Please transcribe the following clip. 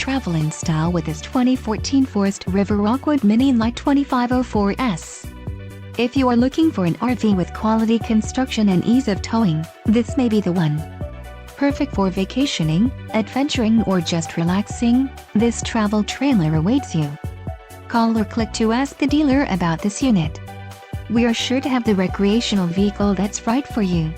travel in style with this 2014 Forest River Rockwood Mini Lite 2504S. If you are looking for an RV with quality construction and ease of towing, this may be the one. Perfect for vacationing, adventuring, or just relaxing, this travel trailer awaits you. Call or click to ask the dealer about this unit. We are sure to have the recreational vehicle that's right for you.